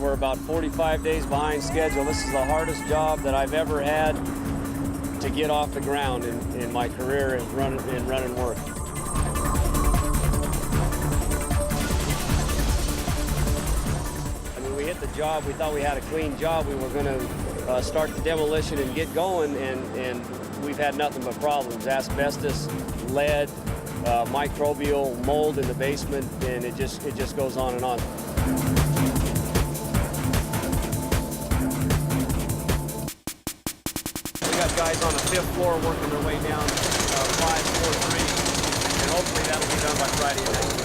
We're about 45 days behind schedule. This is the hardest job that I've ever had to get off the ground in my career in running work. I mean, we hit the job, we thought we had a clean job. We were going to start the demolition and get going, and we've had nothing but problems. Asbestos, lead, microbial mold in the basement, and it just goes on and on. We got guys on the 5th floor working their way down 5, 4, 3, and hopefully that'll be done by Friday of next week.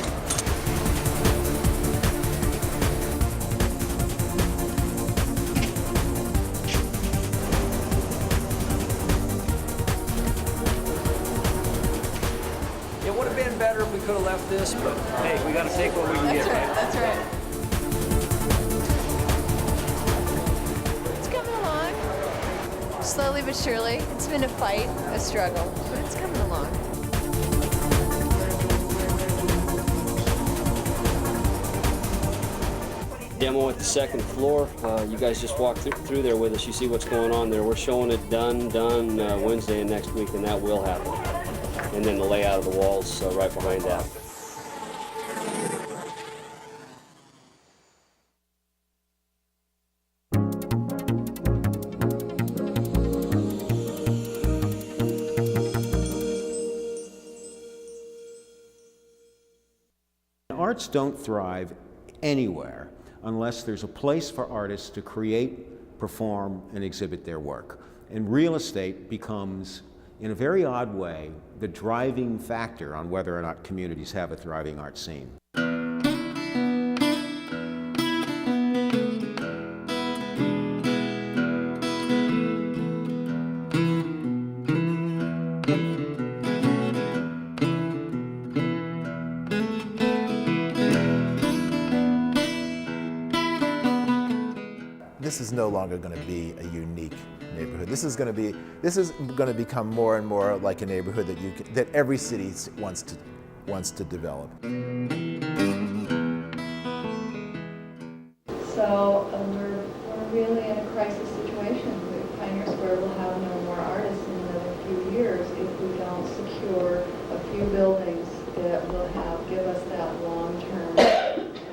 It would have been better if we could have left this, but hey, we got to take what we can get. That's right. It's coming along, slowly but surely. It's been a fight, a struggle, but it's coming along. Demo at the 2nd floor. You guys just walk through there with us. You see what's going on there. We're showing it done Wednesday and next week, and that will happen. And then the layout of the walls right behind that. Arts don't thrive anywhere unless there's a place for artists to create, perform, and exhibit their work. And real estate becomes, in a very odd way, the driving factor on whether or not communities have a thriving art scene. This is no longer going to be a unique neighborhood. This is going to become more and more like a neighborhood that every city wants to develop. So we're really in a crisis situation. Pioneer Square will have no more artists in another few years if we don't secure a few buildings that will give us that long-term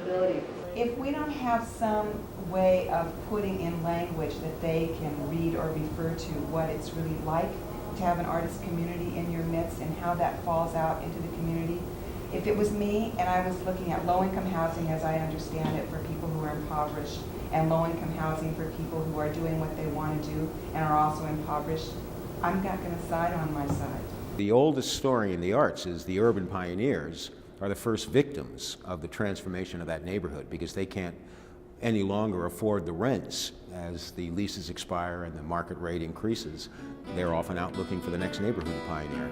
ability. If we don't have some way of putting in language that they can read or refer to what it's really like to have an artist community in your midst and how that falls out into the community. If it was me and I was looking at low-income housing as I understand it for people who are impoverished and low-income housing for people who are doing what they want to do and are also impoverished, I'm not going to side on my side. The oldest story in the arts is the urban pioneers are the first victims of the transformation of that neighborhood because they can't any longer afford the rents as the leases expire and the market rate increases. They're often out looking for the next neighborhood to pioneer.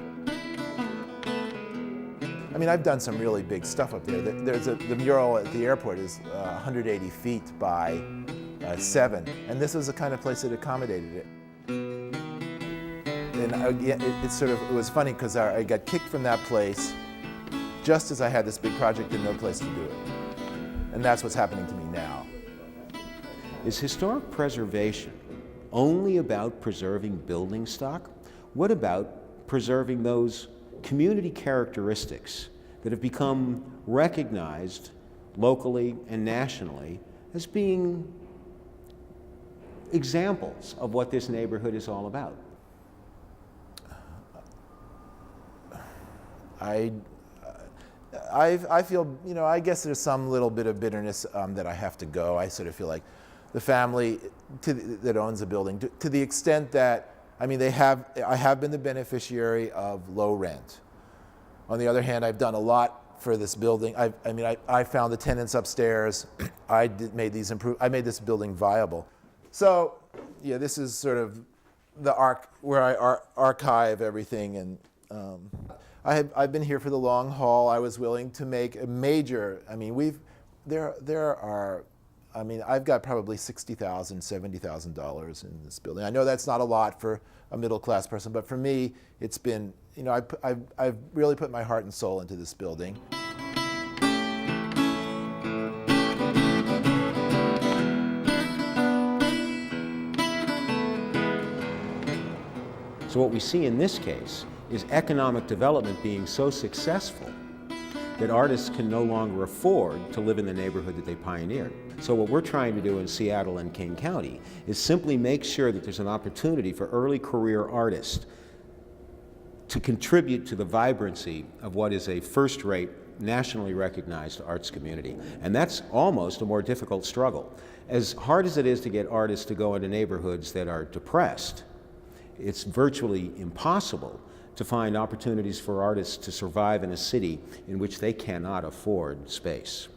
I mean, I've done some really big stuff up there. The mural at the airport is 180 feet by 7, and this was the kind of place that accommodated it. And it was funny because I got kicked from that place just as I had this big project and no place to do it. And that's what's happening to me now. Is historic preservation only about preserving building stock? What about preserving those community characteristics that have become recognized locally and nationally as being examples of what this neighborhood is all about? I feel, I guess there's some little bit of bitterness that I have to go. I sort of feel like the family that owns the building, to the extent that, I have been the beneficiary of low rent. On the other hand, I've done a lot for this building. I found the tenants upstairs. I made this building viable. So, yeah, this is sort of the where I archive everything, and I've been here for the long haul. I was willing to make a major. I've got probably $60,000, $70,000 in this building. I know that's not a lot for a middle-class person, but for me, it's been, I've really put my heart and soul into this building. So what we see in this case is economic development being so successful that artists can no longer afford to live in the neighborhood that they pioneered. So what we're trying to do in Seattle and King County is simply make sure that there's an opportunity for early career artists to contribute to the vibrancy of what is a first-rate, nationally recognized arts community. And that's almost a more difficult struggle. As hard as it is to get artists to go into neighborhoods that are depressed, it's virtually impossible to find opportunities for artists to survive in a city in which they cannot afford space.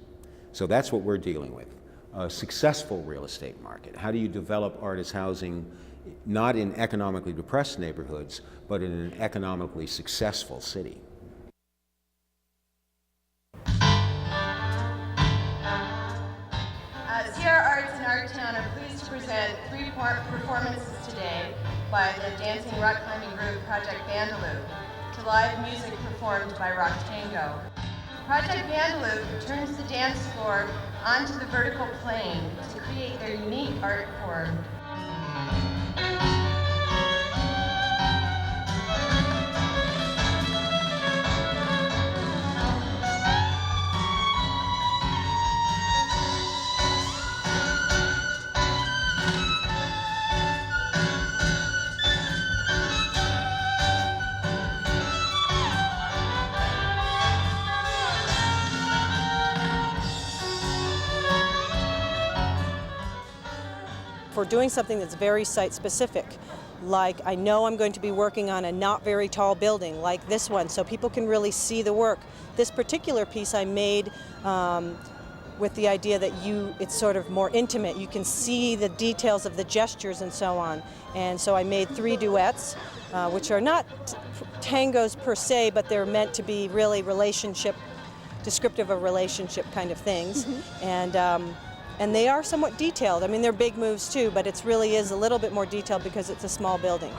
So that's what we're dealing with. A successful real estate market. How do you develop artist housing not in economically depressed neighborhoods, but in an economically successful city? Sierra Arts and Art Town are pleased to present 3 performances today by the dancing rock climbing group Project Bandaloop to live music performed by Rock Tango. Project Bandaloop turns the dance floor onto the vertical plane to create their unique art form. For doing something that's very site-specific, like I know I'm going to be working on a not very tall building like this one, so people can really see the work. This particular piece I made with the idea that it's sort of more intimate. You can see the details of the gestures and so on. And so I made 3 duets, which are not tangos per se, but they're meant to be really descriptive of relationship kind of things. Mm-hmm. And they are somewhat detailed. I mean, they're big moves too, but it really is a little bit more detailed because it's a small building.